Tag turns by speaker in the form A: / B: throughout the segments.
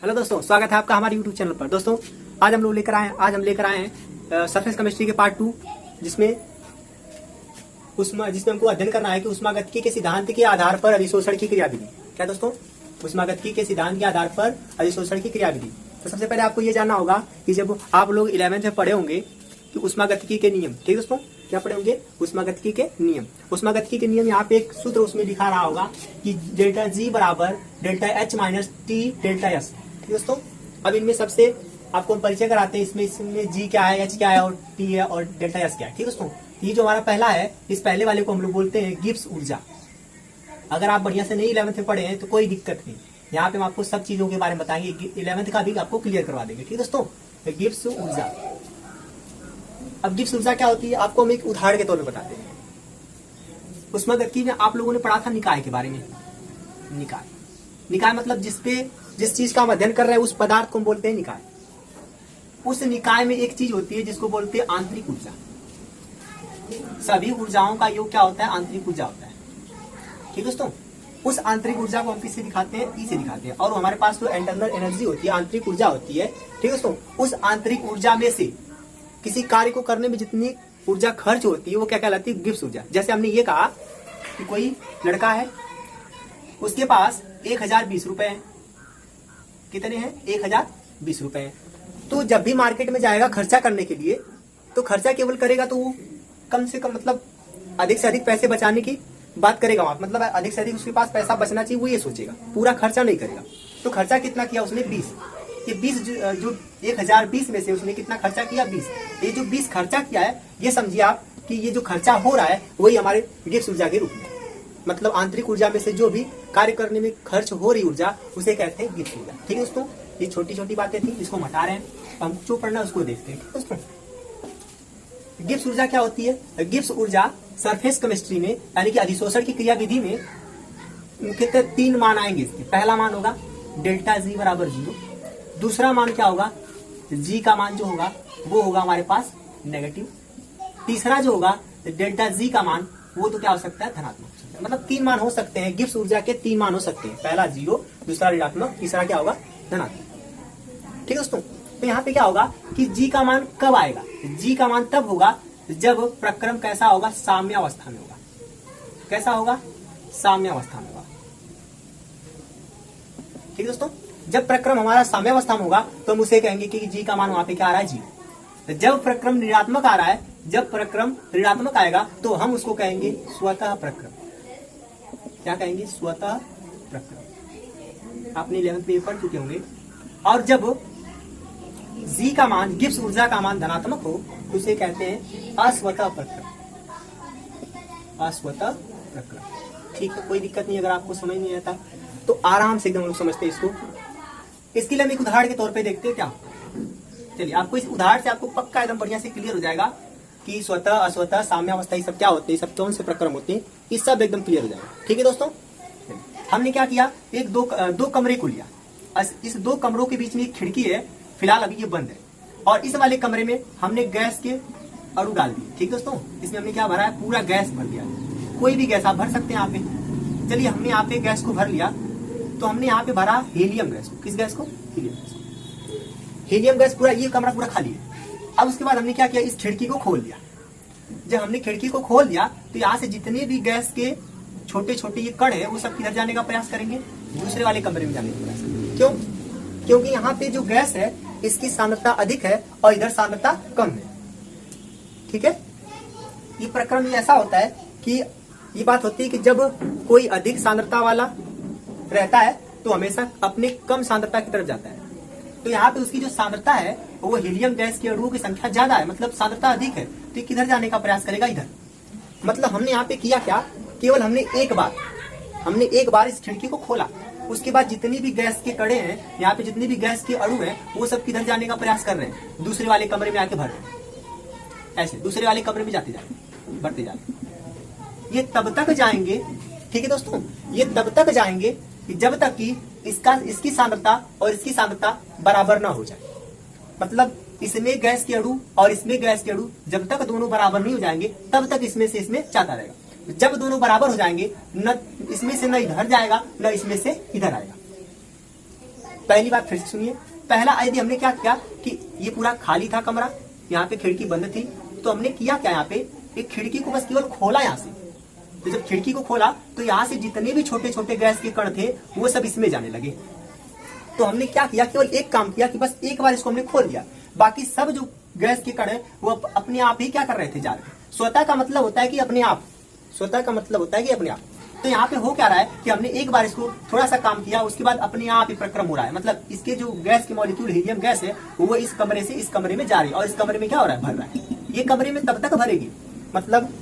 A: Hello दोस्तों, स्वागत है आपका हमारे यूट्यूब चैनल पर। दोस्तों आज हम लेकर आए हैं सरफेस केमिस्ट्री के पार्ट 2, जिसमें हमको अध्ययन करना है कि ऊष्मागतिकी के सिद्धांत के आधार पर अधिशोषण की क्रियाविधि। क्या दोस्तों? ऊष्मागतिकी के सिद्धांत के आधार पर अधिशोषण की क्रियाविधि। तो सबसे पहले आपको ये जानना होगा कि जब आप लोग 11th में पढ़े होंगे कि ऊष्मागतिकी के नियम, ठीक दोस्तों, क्या पढ़े होंगे? ऊष्मागतिकी के नियम। ऊष्मागतिकी के नियम यहाँ पे एक सूत्र उसमें दिखा रहा होगा कि डेल्टा जी बराबर delta H minus T delta S. ठीक दोस्तों, अब इनमें सबसे आपको हम परिचय कराते हैं। इसमें जी क्या है, एच क्या है और टी है और डेल्टा एस क्या है। ठीक दोस्तों, ये जो हमारा पहला है, इस पहले वाले को हम लोग बोलते हैं गिब्स ऊर्जा। अगर आप बढ़िया से नहीं 11th में पढ़े हैं तो कोई दिक्कत नहीं, यहाँ पे हम आपको सब चीजों के बारे में बताएंगे। 11th का भी आपको क्लियर करवा देंगे। ठीक दोस्तों, गिब्स ऊर्जा। अब गिब्स ऊर्जा क्या होती है आपको हम एक उदाहरण के तौर पर बताते हैं। ऊष्मागतिकी में आप लोगों ने पढ़ा था निकाय के बारे में। निकाय मतलब जिस चीज का हम अध्ययन कर रहे हैं उस पदार्थ को हम बोलते हैं निकाय। उस निकाय में एक चीज होती है जिसको बोलते हैं आंतरिक ऊर्जा। सभी ऊर्जाओं का योग क्या होता है? आंतरिक ऊर्जा होता है। ठीक दोस्तों, उस आंतरिक ऊर्जा को हम किससे दिखाते हैं? ई से दिखाते हैं। और हमारे पास जो इंटरनल एनर्जी होती है, आंतरिक ऊर्जा होती है। ठीक दोस्तों, उस आंतरिक ऊर्जा में से किसी कार्य को करने में जितनी ऊर्जा खर्च होती है वो क्या कहलाती है? गिब्स ऊर्जा। जैसे हमने ये कहा कि कोई लड़का है, उसके पास 1020 रुपए है। कितने हैं? 1020 रुपए हैं। तो जब भी मार्केट में जाएगा खर्चा करने के लिए, तो खर्चा केवल करेगा तो वो कम से कम मतलब अधिक से अधिक पैसे बचाने की बात करेगा वहां। मतलब अधिक से अधिक उसके पास पैसा बचना चाहिए, वो ये सोचेगा, पूरा खर्चा नहीं करेगा। तो खर्चा कितना किया उसने? 20। ये 20 जो 1020 में से उसने कितना खर्चा किया? 20। ये जो 20 खर्चा किया है, ये समझिए आप कि ये जो खर्चा हो रहा है वही हमारे गिब्स ऊर्जा के रूप में, मतलब आंतरिक ऊर्जा में से जो भी कार्य करने में खर्च हो रही ऊर्जा उसे कहते हैं गिब्स ऊर्जा। ठीक है दोस्तों, ये छोटी छोटी बातें थी, इसको हम हटा रहे हैं, हम जो पढ़ना उसको देखते हैं। दोस्तों गिब्स ऊर्जा क्या होती है? गिब्स ऊर्जा सरफेस केमिस्ट्री में यानी कि अधिशोषण की क्रियाविधि में मुख्यतः 3 मान आएंगे इसके। पहला मान होगा डेल्टा जी बराबर 0। दूसरा मान क्या होगा? जी का मान जो होगा वो होगा हमारे पास नेगेटिव। तीसरा जो होगा डेल्टा जी का मान वो तो क्या हो सकता है? धनात्मक। मतलब 3 मान हो सकते हैं गिब्स ऊर्जा के। 3 मान हो सकते हैं, पहला 0, दूसरा ऋणात्मक, तीसरा क्या होगा? धनात्मक। ठीक दोस्तों, तो यहाँ पे क्या होगा कि जी का मान कब आएगा? जी का मान तब होगा जब प्रक्रम कैसा होगा? साम्य अवस्था में होगा। कैसा होगा? साम्य अवस्था में होगा। ठीक दोस्तों, जब प्रक्रम हमारा साम्य अवस्था में होगा तो हम उसे कहेंगे कि जी का मान वहां पे क्या आ रहा है? 0। जब प्रक्रम ऋणात्मक आ रहा है, जब प्रक्रम ऋणात्मक आएगा तो हम उसको कहेंगे स्वतः प्रक्रम। क्या कहेंगे? स्वतः प्रक्रम। आपने 11th में पढ़ चुके होंगे। और जब जी का मान, गिब्स ऊर्जा का मान धनात्मक हो तो उसे कहते हैं अस्वतः प्रक्रम। अस्वतः प्रक्रम। ठीक है, कोई दिक्कत नहीं। अगर आपको समझ नहीं आता तो आराम से एकदम लोग समझते हैं इसको। इसके लिए हम एक उदाहरण के तौर पे देखते हैं क्या। चलिए, आपको इस उदाहरण से आपको पक्का एकदम बढ़िया से क्लियर हो जाएगा कि स्वतः, अस्वतः, साम्यावस्था ये सब क्या होते हैं, सब कौन से प्रक्रम होते हैं, ये सब एकदम क्लियर हो जाएगा। ठीक है दोस्तों, हमने क्या किया, एक दो कमरे को लिया। इस 2 कमरों के बीच में एक खिड़की है, फिलहाल अभी ये बंद है। और इस वाले कमरे में हमने गैस के अणु डाल दिए। ठीक दोस्तों, इसमें हमने क्या भरा है? पूरा गैस भर दिया। कोई भी गैस आप भर सकते हैं यहाँ पे। चलिए, हमने यहाँ पे गैस को भर लिया तो हमने यहाँ पे भरा हीलियम गैस को। किस गैस को? हीलियम गैस को। हीलियम गैस पूरा, ये कमरा पूरा खाली है। अब उसके बाद हमने क्या किया? इस खिड़की को खोल दिया। जब हमने खिड़की को खोल दिया तो यहाँ से जितने भी गैस के छोटे छोटे ये कण है वो सब किधर जाने का प्रयास करेंगे? दूसरे वाले कमरे में जाने का प्रयास करेंगे। क्यों? क्योंकि यहाँ पे जो गैस है इसकी सांद्रता अधिक है और इधर सांद्रता कम है। ठीक है, ये प्रक्रम ऐसा होता है कि ये बात होती है कि जब कोई अधिक सांद्रता वाला रहता है तो हमेशा अपने कम सांद्रता की तरफ जाता है। तो यहाँ पे उसकी जो सांद्रता है वो हीलियम गैस के अणुओं की संख्या ज्यादा है, मतलब सांद्रता अधिक है, तो किधर जाने का प्रयास करेगा? इधर। मतलब हमने यहाँ पे किया क्या? केवल हमने एक बार इस खिड़की को खोला। उसके बाद जितनी भी गैस के कड़े हैं, यहाँ पे जितनी भी गैस के अणु हैं, वो सब किधर जाने का प्रयास कर रहे हैं? दूसरे वाले कमरे में आके भर रहे हैं। ऐसे दूसरे वाले कमरे में जाते जाते बढ़ते जाते ये तब तक जाएंगे। ठीक है दोस्तों, ये तब तक जाएंगे जब तक कि इसकी सांद्रता और इसकी सांद्रता बराबर ना हो जाए। मतलब इसमें गैस के अणु और इसमें गैस के अणु जब तक दोनों बराबर नहीं हो जाएंगे तब तक इसमें से इसमें जाता रहेगा। जब दोनों बराबर हो जाएंगे, न इसमें से न इधर जाएगा न इसमें से इधर आएगा। पहली बात फिर से सुनिए। पहला यदि हमने क्या किया कि ये पूरा खाली था कमरा, यहाँ पे खिड़की बंद थी, तो हमने किया क्या, यहाँ पे एक खिड़की को बस केवल खोला यहाँ से। तो जब खिड़की को खोला तो यहाँ से जितने भी छोटे छोटे गैस के कण थे वो सब इसमें जाने लगे। तो हमने क्या किया, केवल एक काम किया कि बस एक बार इसको हमने खोल दिया, बाकी सब जो गैस के कण है वो अपने आप ही क्या कर रहे थे, जा रहे थे। स्वतः का मतलब होता है कि अपने आप, स्वतः का मतलब होता है कि अपने आप। तो यहाँ पे हो क्या रहा है कि हमने एक बार इसको थोड़ा सा काम किया, उसके बाद अपने आप ही प्रक्रम हो रहा है। मतलब इसके जो गैस के मॉलिक्यूल हीलियम गैस है वो इस कमरे से इस कमरे में जा रही है, और इस कमरे में क्या हो रहा है, भर रहा है। ये कमरे में तब तक भरेगी, मतलब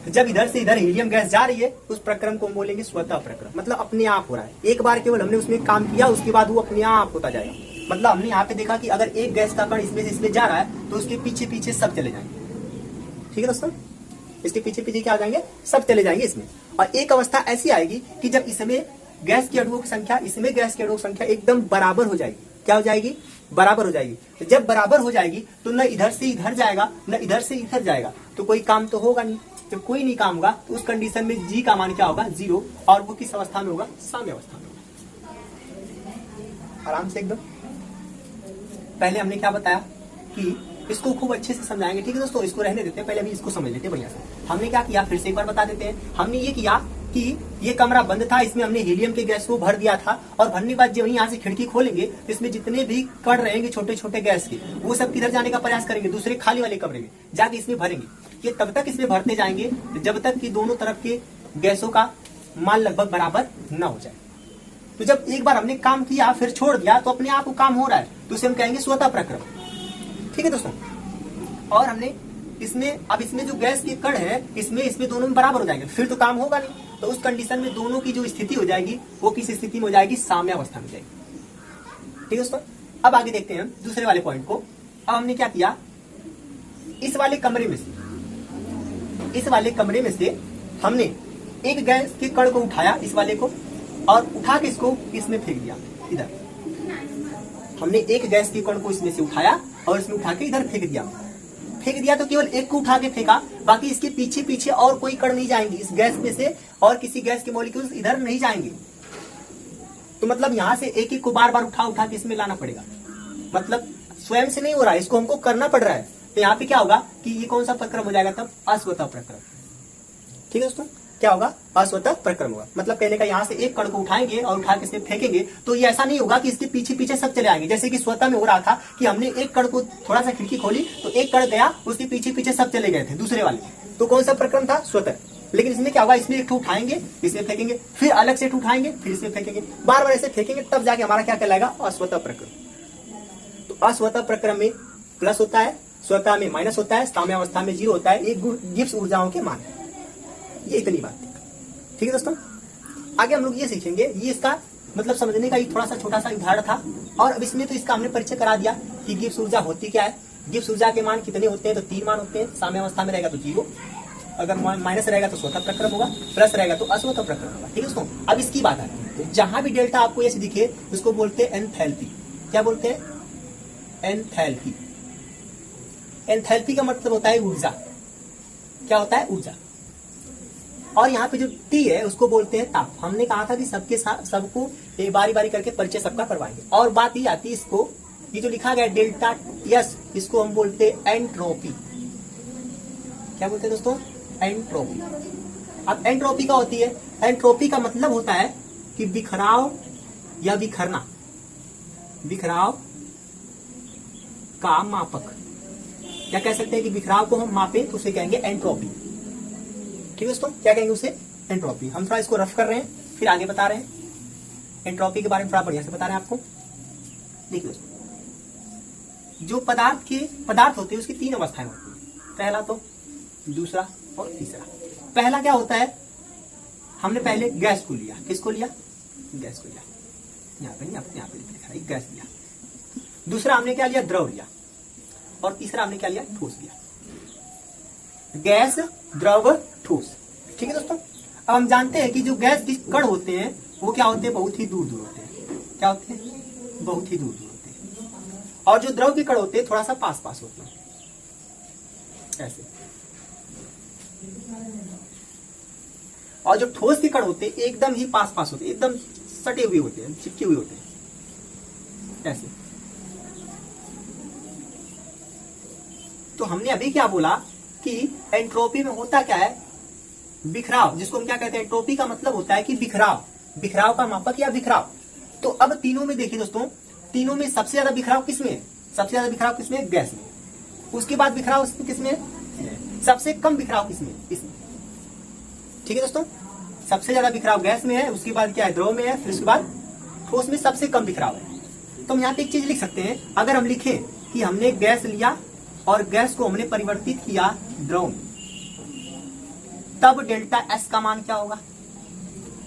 A: जब इधर से इधर हीलियम गैस जा रही है उस प्रक्रम को हम बोलेंगे स्वतः प्रक्रम, मतलब अपने आप हो रहा है। एक बार केवल हमने उसमें काम किया, उसके बाद वो अपने आप होता जाएगा। मतलब हमने यहाँ पे देखा कि अगर एक गैस का कण इसमें से इसमें जा रहा है तो उसके पीछे पीछे सब चले जाएंगे। ठीक है दोस्तों, इसके पीछे पीछे क्या हो जाएंगे, सब चले जाएंगे इसमें। और एक अवस्था ऐसी आएगी कि जब इसमें गैस की अणुओं की संख्या, इसमें गैस की अणुओं की संख्या एकदम बराबर हो जाएगी। क्या हो जाएगी, बराबर हो जाएगी। तो जब बराबर हो जाएगी तो न इधर से इधर जाएगा न इधर से इधर जाएगा, तो कोई काम तो होगा नहीं। जब कोई नहीं काम होगा तो उस कंडीशन में जी का मान क्या होगा, 0, और वो किस अवस्था में होगा, साम्य अवस्था में होगा। आराम से एकदम। पहले हमने क्या बताया कि इसको खूब अच्छे से समझाएंगे। ठीक है दोस्तों, इसको रहने देते हैं, पहले अभी इसको समझ लेते हैं बढ़िया से। हमने क्या किया, फिर से एक बार बता देते हैं। हमने ये किया कि ये कमरा बंद था, इसमें हमने हीलियम के गैस को भर दिया था, और भरने के बाद जब यहाँ से खिड़की खोलेंगे तो इसमें जितने भी कण रहेंगे छोटे छोटे गैस के, वो सब किधर जाने का प्रयास करेंगे, दूसरे खाली वाले कमरे में जाके इसमें भरेंगे। ये तब तक इसमें भरते जाएंगे जब तक कि दोनों तरफ के गैसों का मान लगभग बराबर न हो जाए। तो जब एक बार हमने काम किया फिर छोड़ दिया तो अपने आप वो काम हो रहा है, तो उसे हम कहेंगे स्वतः प्रक्रम। ठीक है दोस्तों, और हमने इसमें अब इसमें जो गैस के कण है इसमें दोनों में बराबर हो जाएंगे, फिर तो काम होगा नहीं। तो उस कंडीशन में दोनों की जो स्थिति हो जाएगी वो किस स्थिति में हो जाएगी, साम्य अवस्था में जाएगी। ठीक है दोस्तों, अब आगे देखते हैं हम दूसरे वाले पॉइंट को। अब हमने क्या किया, इस वाले कमरे में से हमने एक गैस के कण को उठाया, इस वाले को, और उठा के इसको इसमें फेंक दिया। इधर हमने एक गैस के कण को इसमें से उठाया और इसमें उठा के इधर फेंक दिया। तो केवल एक को उठा के फेंका, बाकी इसके पीछे पीछे और कोई कण नहीं जाएंगे इस गैस में से, और किसी गैस के मॉलिक्यूल्स इधर नहीं जाएंगे। तो मतलब यहाँ से एक एक को बार बार उठा के इसमें लाना पड़ेगा। मतलब स्वयं से नहीं हो रहा है, इसको हमको करना पड़ रहा है। तो यहाँ पे क्या होगा कि ये कौन सा प्रक्रम हो जाएगा, तब अस्वतः प्रक्रम। ठीक है दोस्तों, क्या होगा, अस्वतः प्रक्रम होगा। मतलब कहने का यहाँ से एक कण को उठाएंगे और उठा के इसमें फेंकेंगे, तो ये ऐसा नहीं होगा कि इसके पीछे पीछे सब चले आएंगे, जैसे कि स्वतः में हो रहा था कि हमने एक कण को थोड़ा सा खिड़की खोली तो एक कण गया, उसके पीछे पीछे सब चले गए थे दूसरे वाले। तो कौन सा प्रक्रम था, स्वतः। लेकिन इसमें क्या होगा, इसमें एक उठाएंगे इसमें फेंकेंगे, फिर अलग से उठाएंगे फिर इसमें फेंकेंगे, बार बार ऐसे फेंकेंगे, तब जाके हमारा क्या कहलाएगा, अस्वतः प्रक्रम। तो अस्वतः प्रक्रम में प्लस होता है, स्वतः में माइनस होता है, साम्य अवस्था में 0 होता है। एक गिब्स ऊर्जाओं के मान, ये इतनी बात थी। ठीक है दोस्तों, आगे हम लोग ये सीखेंगे, ये इसका मतलब समझने का एक थोड़ा सा छोटा सा उदाहरण था। और अब इसमें तो इसका हमने परिचय करा दिया कि गिब्स ऊर्जा होती क्या है। गिब्स ऊर्जा के मान कितने होते हैं, तो 3 मान होते हैं। साम्य अवस्था में रहेगा तो 0, अगर माइनस रहेगा तो स्वतः प्रक्रम होगा, प्लस रहेगा तो अस्वतः प्रक्रम होगा। ठीक है दोस्तों, अब इसकी बात आती है, तो जहां भी डेल्टा आपको ऐसे दिखे उसको बोलते हैं एंथैल्पी। क्या बोलते हैं, एंथैल्पी। एंथैल्पी का मतलब होता है ऊर्जा। क्या होता है, ऊर्जा। और यहाँ पे जो T है उसको बोलते हैं ताप। हमने कहा था कि सबके साथ सबको बारी बारी करके परिचय सबका करवाएंगे। और बात ये आती है, इसको ये जो लिखा गया डेल्टा S, इसको हम बोलते हैं एंट्रोपी। क्या बोलते हैं दोस्तों, एंट्रोपी। अब एंट्रोपी क्या होती है, एंट्रोपी का मतलब होता है कि बिखराव या बिखरना, बिखराव का मापक। क्या कह सकते हैं कि बिखराव को हम मापे तो उसे कहेंगे एंट्रोपी। ठीक है दोस्तों, क्या कहेंगे उसे, एंट्रोपी। हम थोड़ा इसको रफ कर रहे हैं, फिर आगे बता रहे हैं। एंट्रोपी के बारे में थोड़ा बढ़िया से बता रहे हैं आपको। देखिए दोस्तों, जो पदार्थ होते हैं उसकी 3 अवस्थाएं होती हैं, पहला तो, दूसरा और तीसरा। पहला क्या होता है, हमने पहले गैस को लिया, किसको लिया, गैस को लिया, यहाँ पे लिखा है गैस लिया। दूसरा हमने क्या लिया, द्रव लिया। और तीसरा हमने क्या लिया, ठोस लिया। गैस, द्रव, ठोस। ठीक है दोस्तों, अब हम जानते हैं कि जो गैस के कण होते हैं वो क्या होते हैं, बहुत ही दूर दूर होते हैं। क्या होते हैं, बहुत ही दूर दूर होते हैं। और जो द्रव के कण होते हैं थोड़ा सा पास पास होते हैं, ऐसे। और जो ठोस के कण होते हैं एकदम ही पास पास होते हैं, एकदम सटे हुए होते हैं, चिपके हुए होते हैं। ऐसे। तो हमने अभी क्या बोला कि एंट्रोपी में होता क्या है, बिखराव, जिसको हम क्या कहते हैं, एंट्रोपी का मतलब होता है कि बिखराव, बिखराव का मापक या बिखराव। तो अब तीनों में देखिए दोस्तों, तीनों में सबसे ज्यादा बिखराव किसमें है, सबसे ज्यादा बिखराव किसमें है, गैस में। उसके बाद बिखराव किसमें है, सबसे कम बिखराव किसमें, इसमें। ठीक है दोस्तों, सबसे ज्यादा बिखराव गैस में है, उसके बाद क्या है, द्रव में है, फिर उसके बाद ठोस में सबसे कम बिखराव है। तो हम यहाँ पे एक चीज लिख सकते हैं, अगर हम लिखें कि हमने गैस लिया और गैस को हमने परिवर्तित किया द्रव में, तब डेल्टा एस का मान क्या होगा।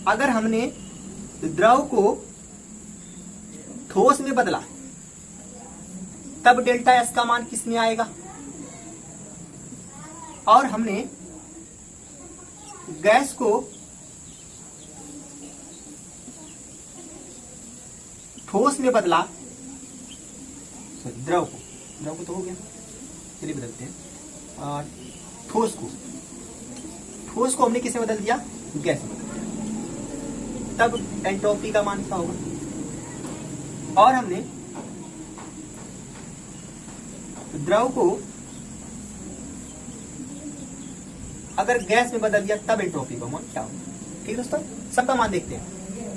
A: अगर हमने द्रव को ठोस में बदला तब डेल्टा एस का मान किस में आएगा, और हमने गैस को ठोस में बदला, द्रव को तो हो गया, चलिए बदलते हैं, और ठोस को हमने किससे बदल दिया, गैस में बदल दिया, तब एंट्रोपी का मान क्या होगा। और हमने द्रव को अगर गैस में बदल दिया तब एंट्रोपी का मान क्या होगा। ठीक है दोस्तों, सबका मान देखते हैं।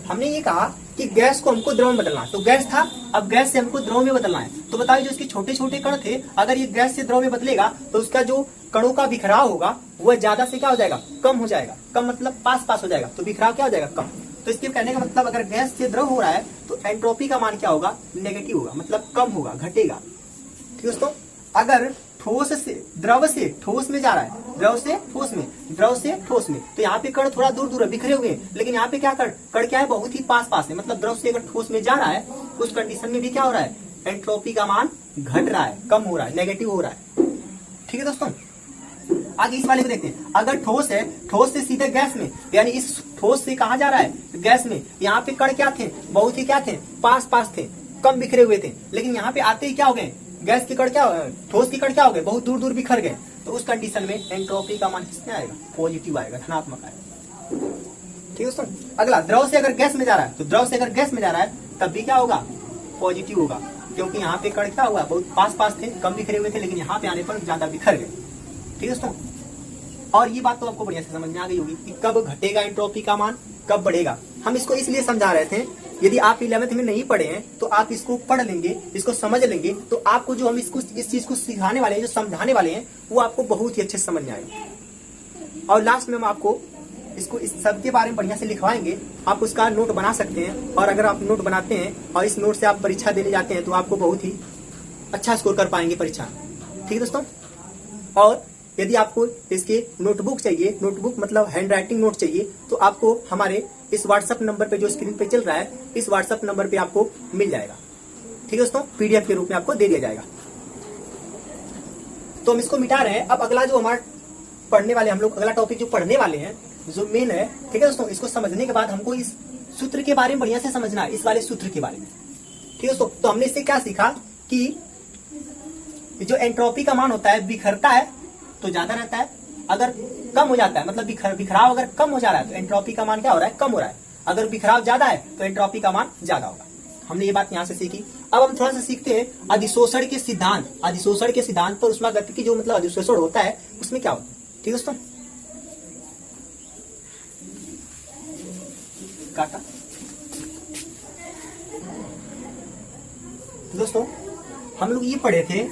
A: हमने ये कहा कि गैस को हमको द्रव में बदलना है, तो गैस था, अब गैस से हमको द्रव में बदलना है। तो बताइए जो इसके छोटे छोटे कण थे, अगर ये गैस से द्रव में बदलेगा तो उसका जो कणों का बिखराव होगा वह ज्यादा से क्या हो जाएगा, कम हो जाएगा। कम मतलब पास हो जाएगा, तो बिखराव क्या हो जाएगा, कम। तो इसके कहने का मतलब अगर गैस से द्रव हो रहा है तो एंट्रोपी का मान क्या होगा, नेगेटिव होगा, मतलब कम होगा, घटेगा। ठीक दोस्तों, अगर ठोस से द्रव से ठोस में जा रहा है, द्रव से ठोस में, द्रव से ठोस में, तो यहाँ पे कण थोड़ा दूर दूर है, बिखरे हुए हैं, लेकिन यहाँ पे क्या कण क्या है, बहुत ही पास है, मतलब द्रव से अगर ठोस में जा रहा है उस कंडीशन में भी क्या हो रहा है, एंट्रोपी का मान घट रहा है, कम हो रहा है, नेगेटिव हो रहा है। ठीक है दोस्तों, आगे इस वाले को देखते हैं। अगर ठोस है, ठोस से सीधे गैस में, यानी इस ठोस से कहा जा रहा है, गैस में, यहाँ पे कण क्या थे, बहुत ही क्या थे, पास थे, कम बिखरे हुए थे, लेकिन यहाँ पे आते ही क्या हो गए, गैस के कण क्या, ठोस के कण क्या हो गए, बहुत दूर दूर बिखर गए। तो उस कंडीशन में एंट्रोपी का मान किसमें आएगा, पॉजिटिव आएगा, धनात्मक आएगा। ठीक है दोस्तों, अगला, द्रव से अगर गैस में जा रहा है, तो द्रव से अगर गैस में जा रहा है तब भी क्या होगा, पॉजिटिव होगा, क्योंकि यहाँ पे कण क्या हुआ, बहुत पास थे, कम बिखरे हुए थे, लेकिन यहाँ पे आने पर ज्यादा बिखर गए। ठीक है दोस्तों, और ये बात तो आपको बढ़िया से समझ में आ गई होगी कि कब घटेगा एंट्रोपी का मान, कब बढ़ेगा। हम इसको इसलिए समझा रहे थे, यदि आप 11वीं में नहीं पढ़े हैं तो आप इसको पढ़ लेंगे, इसको समझ लेंगे, तो आपको जो हम इसको इस चीज को सिखाने वाले हैं, जो समझाने वाले हैं, वो आपको बहुत ही अच्छे से समझ में आएगा। और लास्ट में हम आपको इसको इस सब के बारे में बढ़िया से लिखवाएंगे, आप उसका नोट बना सकते हैं, और अगर आप नोट बनाते हैं और इस नोट से आप परीक्षा देने जाते हैं तो आपको बहुत ही अच्छा स्कोर कर पाएंगे परीक्षा। ठीक है दोस्तों, और यदि आपको इसके नोटबुक चाहिए, नोटबुक मतलब हैंड राइटिंग नोट चाहिए, तो आपको हमारे इस व्हाट्सएप नंबर पे जो स्क्रीन पे चल रहा है, इस व्हाट्सएप नंबर पे आपको मिल जाएगा। ठीक है दोस्तों, पीडीएफ के रूप में आपको दे दिया जाएगा। तो हम इसको मिटा रहे हैं। अब अगला जो हमारा पढ़ने वाले, हम लोग अगला टॉपिक जो पढ़ने वाले हैं, जो मेन है, ठीक है दोस्तों, इसको समझने के बाद हमको इस सूत्र के बारे में बढ़िया से समझना है, इस वाले सूत्र के बारे में। ठीक है दोस्तों, तो हमने इससे क्या सीखा कि जो एंट्रोपी का मान होता है, बिखरता है तो ज्यादा रहता है, अगर कम हो जाता है, मतलब बिखराव अगर कम हो जा रहा है तो एंट्रोपी का मान क्या हो रहा है, कम हो रहा है। अगर बिखराव ज्यादा है तो एंट्रोपी का मान ज्यादा होगा। हमने ये बात यहाँ से सीखी। अब हम थोड़ा सा सीखते हैं अधिशोषण के सिद्धांत। अधिशोषण के सिद्धांत पर उष्मागतिकी जो मतलब अधिशोषण होता है उसमें क्या होता है। ठीक है दोस्तों, काटा। तो दोस्तों हम लोग ये पढ़े थे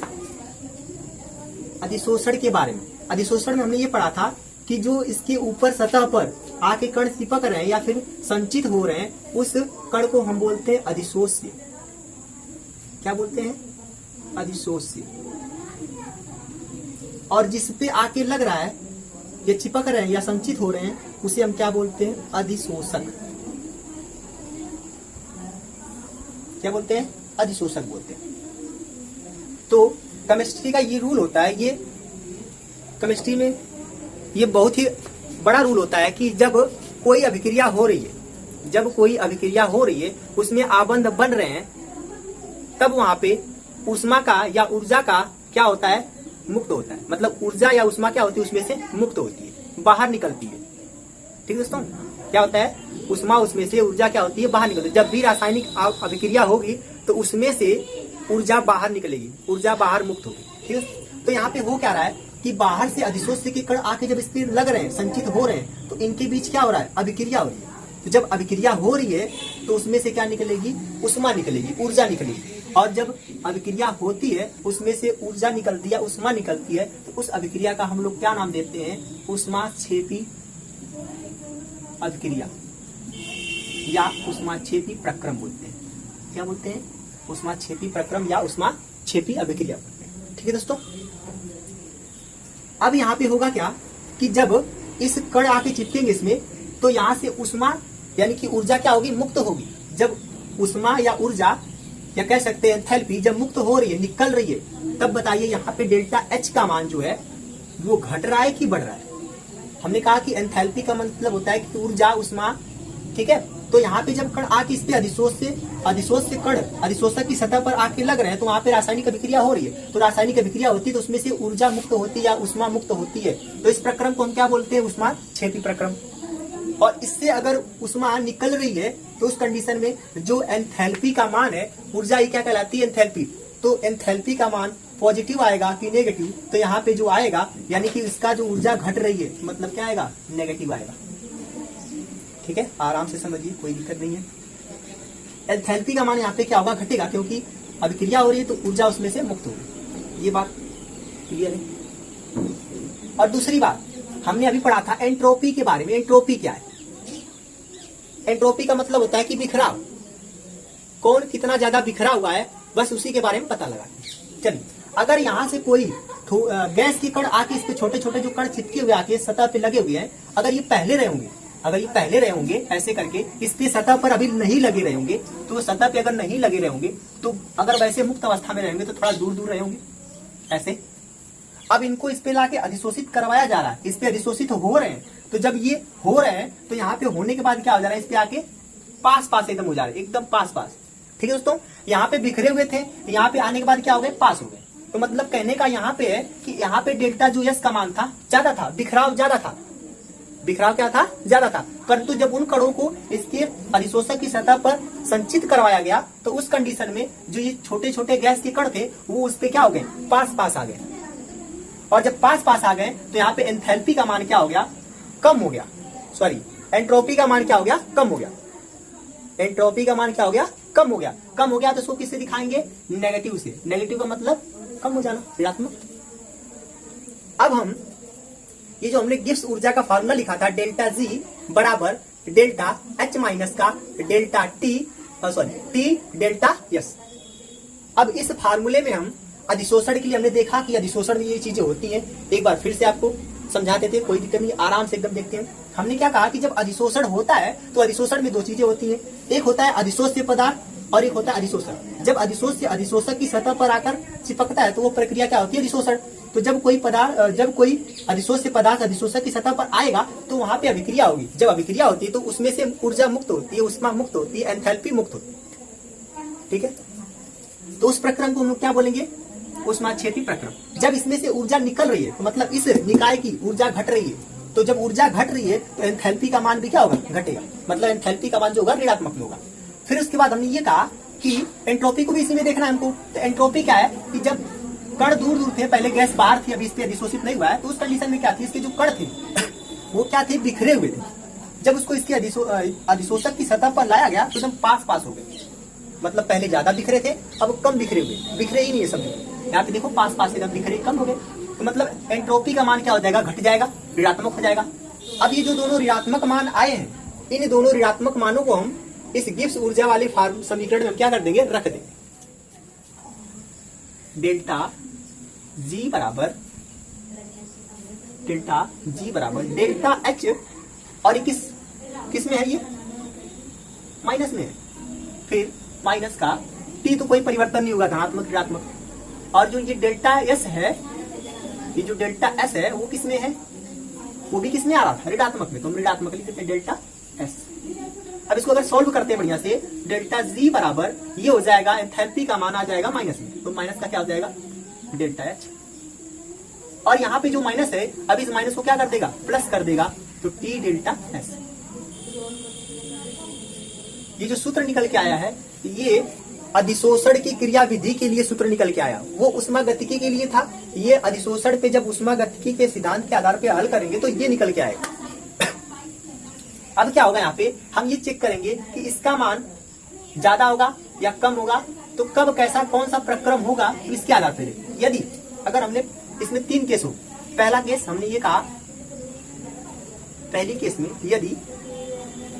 A: अधिशोषण के बारे में। अधिशोषण में हमने ये पढ़ा था कि जो इसके ऊपर सतह पर आके कण चिपक रहे हैं या फिर संचित हो रहे हैं, उस कण को हम बोलते हैं अधिशोष्य। क्या बोलते हैं, अधिशोष्य। और जिस पे आके लग रहा है, ये चिपक रहे हैं या संचित हो रहे हैं, उसे हम क्या बोलते हैं, अधिशोषक। क्या बोलते हैं, अधिशोषक बोलते हैं। तो केमिस्ट्री का ये रूल होता है, ये केमिस्ट्री में ये बहुत ही बड़ा रूल होता है कि जब कोई अभिक्रिया हो रही है, जब कोई अभिक्रिया हो रही है, उसमें आबंध बन रहे हैं, तब वहां पे ऊष्मा का या ऊर्जा का क्या होता है, मुक्त होता है। मतलब ऊर्जा या ऊष्मा क्या होती है, उसमें से मुक्त होती है, बाहर निकलती है। ठीक है दोस्तों, क्या होता है, ऊष्मा उसमें से ऊर्जा क्या होती है, बाहर निकलती है। जब भी रासायनिक अभिक्रिया होगी तो उसमें से ऊर्जा बाहर निकलेगी, ऊर्जा बाहर मुक्त होगी। ठीक है, तो यहाँ पे हो क्या रहा है कि बाहर से अधिशोष्य के कण आके जब इस पे लग रहे हैं, संचित हो रहे हैं, तो इनके बीच क्या हो रहा है, अभिक्रिया हो रही है। तो जब अभिक्रिया हो रही है तो उसमें से क्या निकलेगी, ऊष्मा निकलेगी, ऊर्जा निकलेगी। और जब अभिक्रिया होती है उसमें से ऊर्जा निकलती है, ऊष्मा निकलती है, तो उस अभिक्रिया का हम लोग क्या नाम देते हैं, ऊष्माक्षेपी अभिक्रिया या ऊष्माक्षेपी प्रक्रम बोलते हैं। क्या बोलते हैं, ऊष्माक्षेपी प्रक्रम या ऊष्माक्षेपी अभिक्रिया बोलते हैं। ठीक है दोस्तों, अब यहाँ पे होगा क्या कि जब इस कण आके चिपकेंगे इसमें, तो यहाँ से ऊष्मा यानी कि ऊर्जा क्या होगी, मुक्त होगी। जब ऊष्मा या ऊर्जा या कह सकते हैं एंथैल्पी जब मुक्त हो रही है, निकल रही है, तब बताइए यहाँ पे डेल्टा एच का मान जो है वो घट रहा है कि बढ़ रहा है। हमने कहा कि एंथैल्पी का मतलब होता है कि ऊर्जा, ऊष्मा। ठीक है, तो यहाँ पे जब कण आके इस पे अधिशोष्य कण अधिशोषक की सतह पर आके लग रहे हैं, तो वहाँ पे रासायनिक अभिक्रिया हो रही है। तो रासायनिक अभिक्रिया होती है तो उसमें से ऊर्जा मुक्त होती है या ऊष्मा मुक्त होती है। तो इस प्रक्रम को हम क्या बोलते हैं, ऊष्माक्षेपी प्रक्रम। और इससे अगर ऊष्मा निकल रही है तो उस कंडीशन में जो एंथैल्पी का मान है, ऊर्जा ही क्या कहलाती है, एंथैल्पी। तो एंथैल्पी का मान पॉजिटिव आएगा कि नेगेटिव, तो यहाँ पे जो आएगा यानी कि इसका जो ऊर्जा घट रही है मतलब क्या आएगा, नेगेटिव आएगा। ठीक है, आराम से समझिए, कोई दिक्कत नहीं है। एंथैल्पी का मान यहाँ पे क्या होगा, घटेगा, क्योंकि अभिक्रिया हो रही है तो ऊर्जा उसमें से मुक्त होगी। ये बात क्लियर है। और दूसरी बात हमने अभी पढ़ा था एंट्रोपी के बारे में। एंट्रोपी क्या है, एंट्रोपी का मतलब होता है कि बिखराव, कौन कितना ज्यादा बिखरा हुआ है, बस उसी के बारे में पता लगा। चलिए, अगर यहाँ से कोई गैस के कण आके इस पे छोटे छोटे जो कण चिपके हुए आके सतह पे लगे हुए हैं, अगर ये पहले रहे होंगे ऐसे करके इस पे सतह पर अभी नहीं लगे रहे होंगे, तो सतह पे अगर नहीं लगे रहे होंगे, तो अगर वैसे मुक्त अवस्था में रहेंगे तो थोड़ा दूर दूर रहे होंगे ऐसे। अब इनको इस पे लाके अधिशोषित करवाया जा रहा है, इस पे अधिशोषित हो रहे हैं। तो जब ये हो रहे हैं तो यहाँ पे होने के बाद क्या हो जा रहा है, इस पे आके पास एकदम हो जा रहे हैं, एकदम पास। ठीक है दोस्तों, यहाँ पे बिखरे हुए थे, यहाँ पे आने के बाद क्या हो गए, पास हो गए। तो मतलब कहने का यहाँ पे है कि यहाँ पे डेल्टा जो एस का मान था ज्यादा था, बिखराव ज्यादा था, बिखराव क्या था, ज्यादा था। परंतु जब उन कणों को इसके अधिशोषक की सतह पर संचित करवाया गया, तो उस कंडीशन में जो ये छोटे छोटे गैस के कण थे वो उस पे क्या हो गए, पास आ गए। और जब पास आ गए तो यहाँ पे एंथैल्पी का मान क्या हो गया, कम हो गया। सॉरी, एंट्रोपी का मान क्या हो गया, कम हो गया। एंट्रोपी का मान क्या हो गया, कम हो गया। तो इसको किससे दिखाएंगे, नेगेटिव से। नेगेटिव का मतलब कम हो जाना, ऋणात्मक। अब हम ये जो हमने गिब्स ऊर्जा का फार्मूला लिखा था, डेल्टा जी बराबर डेल्टा एच माइनस का डेल्टा टी डेल्टा एस। अब इस फार्मूले में हम अधिशोषण के लिए हमने देखा कि अधिशोषण में ये चीजें होती हैं। एक बार फिर से आपको समझा देते हैं, कोई दिक्कत नहीं, आराम से एकदम देखते हैं। हमने क्या कहा कि जब अधिशोषण होता है तो अधिशोषण में दो चीजें होती हैं, एक होता है अधिशोष्य पदार्थ और एक होता है अधिशोषण। जब अधिशोष्य अधिशोषक की सतह पर आकर चिपकता है तो वो प्रक्रिया क्या होती है, अधिशोषण। तो जब कोई अधिशोष्य पदार्थ अधिशोषक की सतह पर आएगा तो वहां पे अभिक्रिया होगी। जब अभिक्रिया होती है तो उसमें से ऊर्जा मुक्त होती है, ऊष्मा मुक्त होती है, एंथैल्पी मुक्त होती है। ठीक है, तो उस प्रक्रम को हम लोग क्या बोलेंगे, ऊष्माक्षेपी प्रक्रम। जब इसमें से ऊर्जा निकल रही है तो मतलब इस निकाय की ऊर्जा घट रही है, तो जब ऊर्जा घट रही है तो एंथैल्पी का मान भी क्या होगा, घटेगा। मतलब एंथैल्पी का मान जो होगा ऋणात्मक में होगा। फिर उसके बाद हमने ये कहा कि एंट्रोपी को भी इसी में देखना है हमको। तो एंट्रोपी क्या है कि जब कण दूर दूर थे, पहले गैस बाहर थी, अभी इस पे अधिशोषित नहीं हुआ है, तो उस कंडीशन में क्या थी, इसके जो कण थे वो क्या थे, बिखरे हुए थे। जब उसको इसके अधिशोषक की सतह पर लाया गया तो एकदम पास हो गए। मतलब पहले ज्यादा बिखरे थे, अब कम बिखरे हुए, बिखरे ही नहीं है सब। यहाँ पे देखो पास एकदम बिखरे, कम हो गए। तो मतलब एंट्रोपी का मान क्या हो जाएगा, घट जाएगा, ऋणात्मक हो जाएगा। अब ये जो दोनों ऋणात्मक मान आए हैं, इन दोनों ऋणात्मक मानों को हम इस गिब्स ऊर्जा वाले समीकरण में क्या कर देंगे, रख देंगे। डेल्टा जी बराबर डेल्टा एच, और किस में है, ये माइनस में है। फिर माइनस का टी तो कोई परिवर्तन नहीं होगा, धनात्मक ऋणात्मक। और जो ये डेल्टा एस है, ये जो डेल्टा एस है वो किस में है, वो भी किस में आ रहा था, ऋणात्मक में। तो हम ऋणात्मक लिख देते हैं डेल्टा एस। अब इसको अगर सॉल्व करते हैं बढ़िया से, डेल्टा जी बराबर ये हो जाएगा, एंथैल्पी का मान आ जाएगा माइनस में, तो माइनस का क्या हो जाएगा, डेल्टा एच। और यहाँ पे जो माइनस है, अब इस माइनस को क्या कर देगा, प्लस कर देगा, तो टी डेल्टा एस। ये जो सूत्र निकल के आया है, ये अधिशोषण की क्रियाविधि के लिए सूत्र निकल के आया, वो ऊष्मागतिकी के लिए था। ये अधिशोषण पे जब ऊष्मागतिकी के सिद्धांत के आधार पे हल करेंगे तो ये निकल के आएगा। अब क्या होगा, यहाँ पे हम ये चेक करेंगे कि इसका मान ज्यादा होगा या कम होगा, तो कब कैसा कौन सा प्रक्रम होगा इसके आधार पर। यदि अगर हमने इसमें 3 केस हो, पहला केस हमने ये कहा, पहली केस में यदि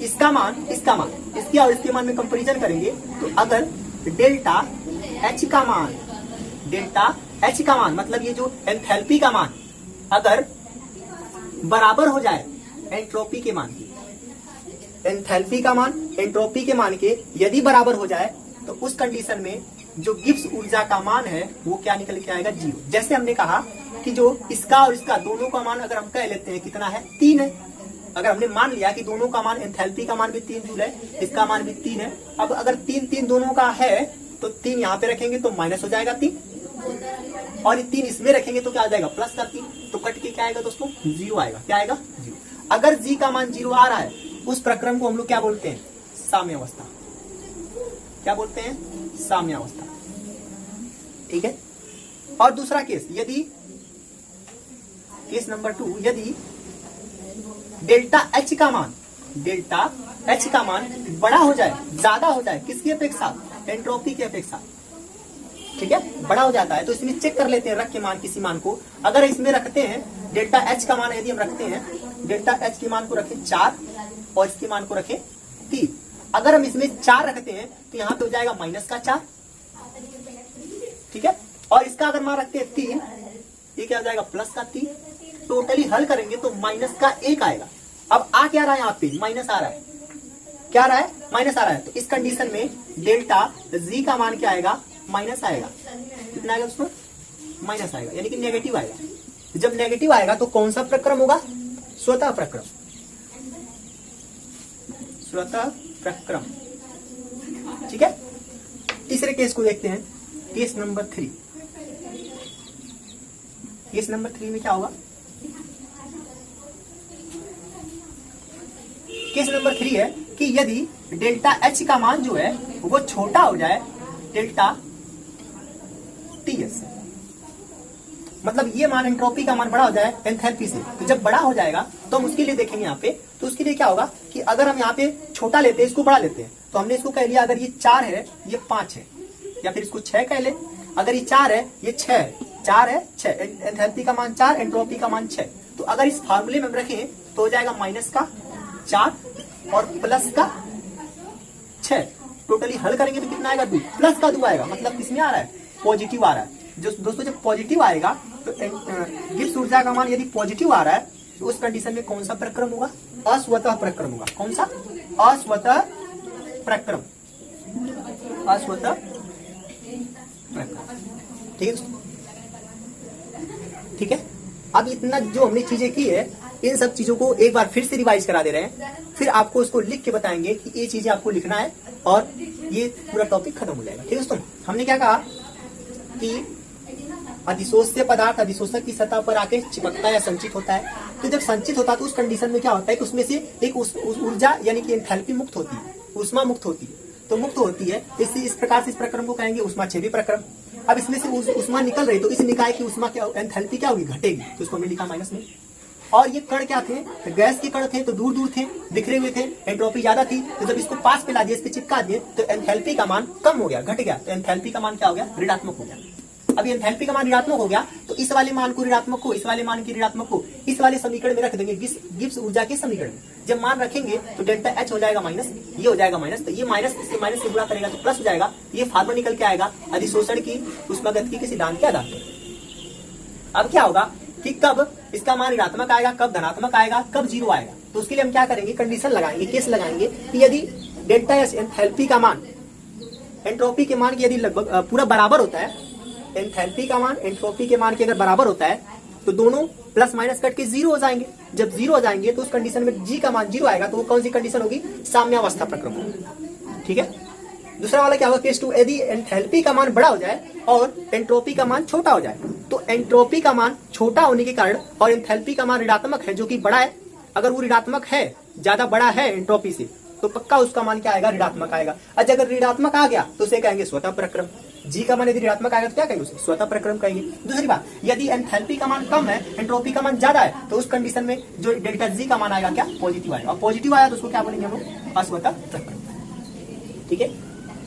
A: इसका मान इसके और इसके मान में कंपैरिजन करेंगे, तो अगर डेल्टा एच का मान मतलब ये जो एंथैल्पी का मान अगर बराबर हो जाए एंट्रोपी के मान की, एंथैल्पी का मान एंट्रोपी के मान के यदि बराबर हो जाए, तो उस कंडीशन में जो गिब्स ऊर्जा का मान है वो क्या निकल के आएगा, 0। जैसे हमने कहा कि जो इसका और इसका दोनों का मान अगर हम कह लेते हैं कितना है, 3 है। अगर हमने मान लिया कि दोनों का मान, एंथैल्पी का मान भी 3 जूल है, इसका मान भी 3 है। अब अगर 3 दोनों का है तो 3 यहाँ पे रखेंगे तो माइनस हो जाएगा 3, और 3 इसमें रखेंगे तो क्या आ जाएगा, प्लस का 3। तो कट के क्या आएगा दोस्तों, 0 आएगा। क्या आएगा, 0। अगर जी का मान 0 आ रहा है, उस प्रक्रम को हम लोग क्या बोलते हैं, साम्यावस्था। क्या बोलते हैं, साम्यावस्था। ठीक है। और दूसरा केस, यदि केस नंबर 2, यदि डेल्टा एच का मान बड़ा हो जाए, ज्यादा हो जाए, किसकी अपेक्षा, एंट्रोपी की अपेक्षा। ठीक है, बड़ा हो जाता है, तो इसमें चेक कर लेते हैं, रख के मान किसी मान को। अगर इसमें रखते हैं डेल्टा एच का मान, यदि हम रखते हैं डेल्टा एच के मान को रखें 4 और इसके मान को रखें 3। अगर हम इसमें 4 रखते हैं तो यहाँ पे हो जाएगा माइनस का 4। ठीक है, और इसका अगर मान रखते हैं 3, ये क्या हो जाएगा, प्लस का 3। टोटली हल करेंगे तो माइनस का 1 आएगा। अब आ क्या रहा है, यहाँ पे माइनस आ रहा है। क्या आ रहा है, माइनस आ रहा है। तो इस कंडीशन में डेल्टा जी का मान क्या आएगा, माइनस आएगा। कितना आएगा उसमें, माइनस आएगा, यानी कि नेगेटिव आएगा। जब नेगेटिव आएगा तो कौन सा प्रक्रम होगा, स्वतः प्रक्रम। स्वतः प्रक्रम। ठीक है। तीसरे केस को देखते हैं, केस नंबर 3। केस नंबर 3 में क्या होगा, केस नंबर 3 है कि यदि डेल्टा एच का मान जो है वो छोटा हो जाए डेल्टा टीएस, मतलब ये मान एंट्रोपी का मान बड़ा हो जाए एंथैल्पी से। तो जब बड़ा हो जाएगा तो हम उसके लिए देखेंगे यहाँ पे, तो उसके लिए क्या होगा कि अगर हम यहाँ पे छोटा लेते हैं, इसको बड़ा लेते हैं, तो हमने इसको कह लिया अगर ये 4 है, ये 5 है, या फिर इसको 6 कह ले। अगर ये 4 है, ये 6 है, 4 है 6, एंथैल्पी का मान 4, एंट्रोपी का मान 6। तो अगर इस फार्मूले में हम रखें तो हो जाएगा माइनस का 4 और प्लस का 6। टोटली हल करेंगे तो कितना आएगा, 2, प्लस का 2 आएगा। मतलब किसमें आ रहा है, पॉजिटिव आ रहा है। जो दोस्तों जब पॉजिटिव आएगा तो गिब्स ऊर्जा का मान यदि पॉजिटिव आ रहा है, तो उस कंडीशन में कौन सा प्रक्रम होगा, अस्वतः प्रक्रम होगा। कौन सा, अस्वतः प्रक्रम, अस्वतः प्रक्रम। ठीक है, ठीक है। अब इतना जो हमने चीजें की है, इन सब चीजों को एक बार फिर से रिवाइज करा दे रहे हैं, फिर आपको उसको लिख के बताएंगे कि ये चीजें आपको लिखना है और ये पूरा टॉपिक खत्म हो जाएगा। ठीक है दोस्तों, हमने क्या कहा कि अधिशोष्य पदार्थ अधिशोषक की सतह पर आके चिपकता है या संचित होता है। तो जब संचित होता है तो उस कंडीशन में क्या होता है कि उसमें से एक ऊर्जा यानी कि एंथैल्पी मुक्त होती है, ऊष्मा मुक्त होती है। तो मुक्त होती है, इस प्रकार से इस प्रक्रम को कहेंगे ऊष्माछेदी प्रक्रम। अब इसमें से ऊष्मा निकल रही, तो इस निकाय की ऊष्मा क्या, एंथैल्पी क्या होगी, घटेगी। तो उसको हमने लिखा माइनस में। और ये कण क्या थे, गैस के कण थे, तो दूर दूर थे, बिखरे हुए थे, एंट्रोपी ज्यादा थी। तो जब इसको पास पे ला दिया, इस पे चिपका दिए, तो एंथैल्पी का मान कम हो गया, घट गया। तो एंथैल्पी का मान क्या हो गया, ऋणात्मक हो गया। अब एंथैल्पी का मान ऋणात्मक हो गया, तो इस वाले मान को ऋणात्मक को, इस वाले मान की ऋणात्मक को इस वाले समीकरण में रख देंगे, गिब्स ऊर्जा के समीकरण में। जब मान रखेंगे तो डेल्टा एच हो जाएगा माइनस, ये हो जाएगा माइनस, तो ये माइनस इससे माइनस से गुणा करेगा तो प्लस हो जाएगा। ये फार्मूला निकल के आएगा अधिशोषण की ऊष्मागतिकी के सिद्धांत के आधार पर। अब क्या होगा कि कब इसका मान ऋणात्मक आएगा, कब धनात्मक आएगा, कब 0 आएगा। तो उसके लिए हम क्या करेंगे, कंडीशन लगाएंगे, केस लगाएंगे कि यदि डेल्टा एच एंथैल्पी का मान एंट्रोपी के मान की यदि लगभग पूरा बराबर होता है, एंथैल्पी का मान एंट्रोपी के मान के अगर बराबर होता है, तो दोनों प्लस माइनस कट के 0 हो जाएंगे। जब 0 हो जाएंगे तो उस कंडीशन में जी का मान 0 आएगा। तो वो कौन सी कंडीशन होगी, साम्यावस्था प्रक्रम होगी। ठीक है। दूसरा वाला क्या होगा, केस 2, यदि एंथैल्पी का मान बड़ा हो जाए और एंट्रोपी का मान छोटा हो जाए। तो एंट्रोपी का मान छोटा होने के कारण और एंथैल्पी का मान ऋणात्मक है, जो कि बड़ा है, अगर वो ऋणात्मक है, ज्यादा बड़ा है एंट्रोपी से, तो पक्का उसका मान क्या आएगा, ऋणात्मक आएगा। अच्छा अगर ऋणात्मक आ गया तो उसे कहेंगे स्वतः प्रक्रम। जी का मान यदि ऋणात्मक आएगा तो क्या कहेंगे, उसे स्वतः प्रक्रम कहेंगे। दूसरी बात, यदि एंथैल्पी का मान कम है, एंट्रोपी का मान ज्यादा है, तो उस कंडीशन में जो डेल्टा जी का मान आएगा क्या, पॉजिटिव आएगा। और पॉजिटिव आया तो उसको क्या बोलेंगे हम लोग, अस्वतः प्रक्रम। ठीक है,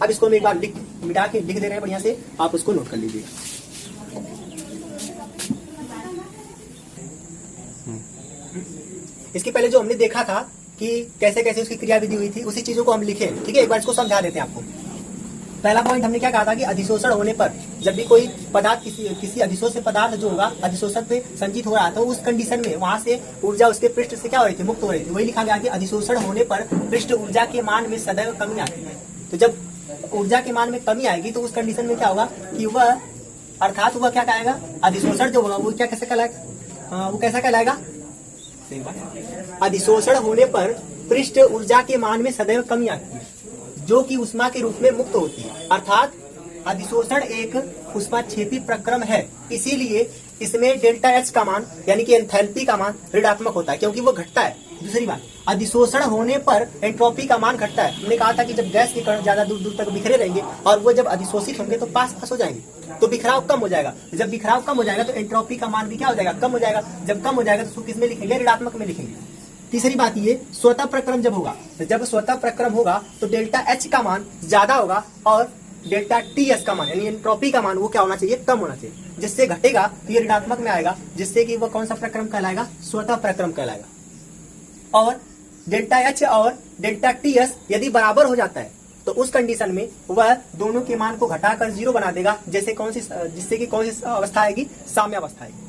A: अब इसको हम एक बार मिटा के लिख दे रहे हैं बढ़िया से, आप उसको नोट कर लीजिएगा। इसके पहले जो हमने देखा था कि कैसे कैसे उसकी क्रिया विधि हुई थी, उसी चीजों को हम लिखे। ठीक है, एक बार इसको समझा देते हैं आपको। पहला पॉइंट हमने क्या कहा था कि अधिशोषण होने पर, जब भी कोई पदार्थ किसी अधिशोषित पदार्थ जो होगा अधिशोषण पे संचित हो रहा था, उस कंडीशन में वहां से ऊर्जा उसके पृष्ठ से क्या हो रही थी, मुक्त हो रही थी। वही लिखा गया कि अधिशोषण होने पर पृष्ठ ऊर्जा के मान में सदैव कमी आती है। तो जब ऊर्जा के मान में कमी आएगी तो उस कंडीशन में क्या होगा कि वह, अर्थात वह क्या कहेगा, अधिशोषण जो होगा वो क्या कैसे कहलाएगा, वो कैसा कहलाएगा, अधिशोषण होने पर पृष्ठ ऊर्जा के मान में सदैव कमी आती है, जो कि ऊष्मा के रूप में मुक्त होती है। अर्थात अधिशोषण एक ऊष्माक्षेपी प्रक्रम है, इसीलिए इसमें डेल्टा एच का मान यानी कि एंथैल्पी का मान ऋणात्मक होता है, क्योंकि वो घटता है। दूसरी बात, अधिशोषण होने पर एंट्रोपी का मान घटता है। हमने कहा था कि जब गैस के कण ज्यादा दूर दूर तक बिखरे रहेंगे और वो जब अधिशोषित होंगे तो पास हो जाएंगे, तो बिखराव कम हो जाएगा। जब बिखराव कम हो जाएगा तो एंट्रोपी का मान भी क्या हो जाएगा, कम हो जाएगा। जब कम हो जाएगा तो उसको किस में लिखेंगे, ऋणात्मक में लिखेंगे। तीसरी बात ये, स्वतः प्रक्रम जब होगा, जब स्वतः प्रक्रम होगा तो डेल्टा एच का मान ज्यादा होगा और डेल्टा टी एस का मान यानी एंट्रोपी का मान वो क्या होना चाहिए, कम होना चाहिए। जिससे घटेगा तो ये ऋणात्मक में आएगा, जिससे कि वो कौन सा प्रक्रम कहलाएगा, स्वतः प्रक्रम कहलाएगा। और डेल्टा एच और डेल्टा टी एस यदि बराबर हो जाता है तो उस कंडीशन में वह दोनों के मान को घटाकर 0 बना देगा, जिससे कि कौन सी अवस्था आएगी, साम्यावस्था आएगी।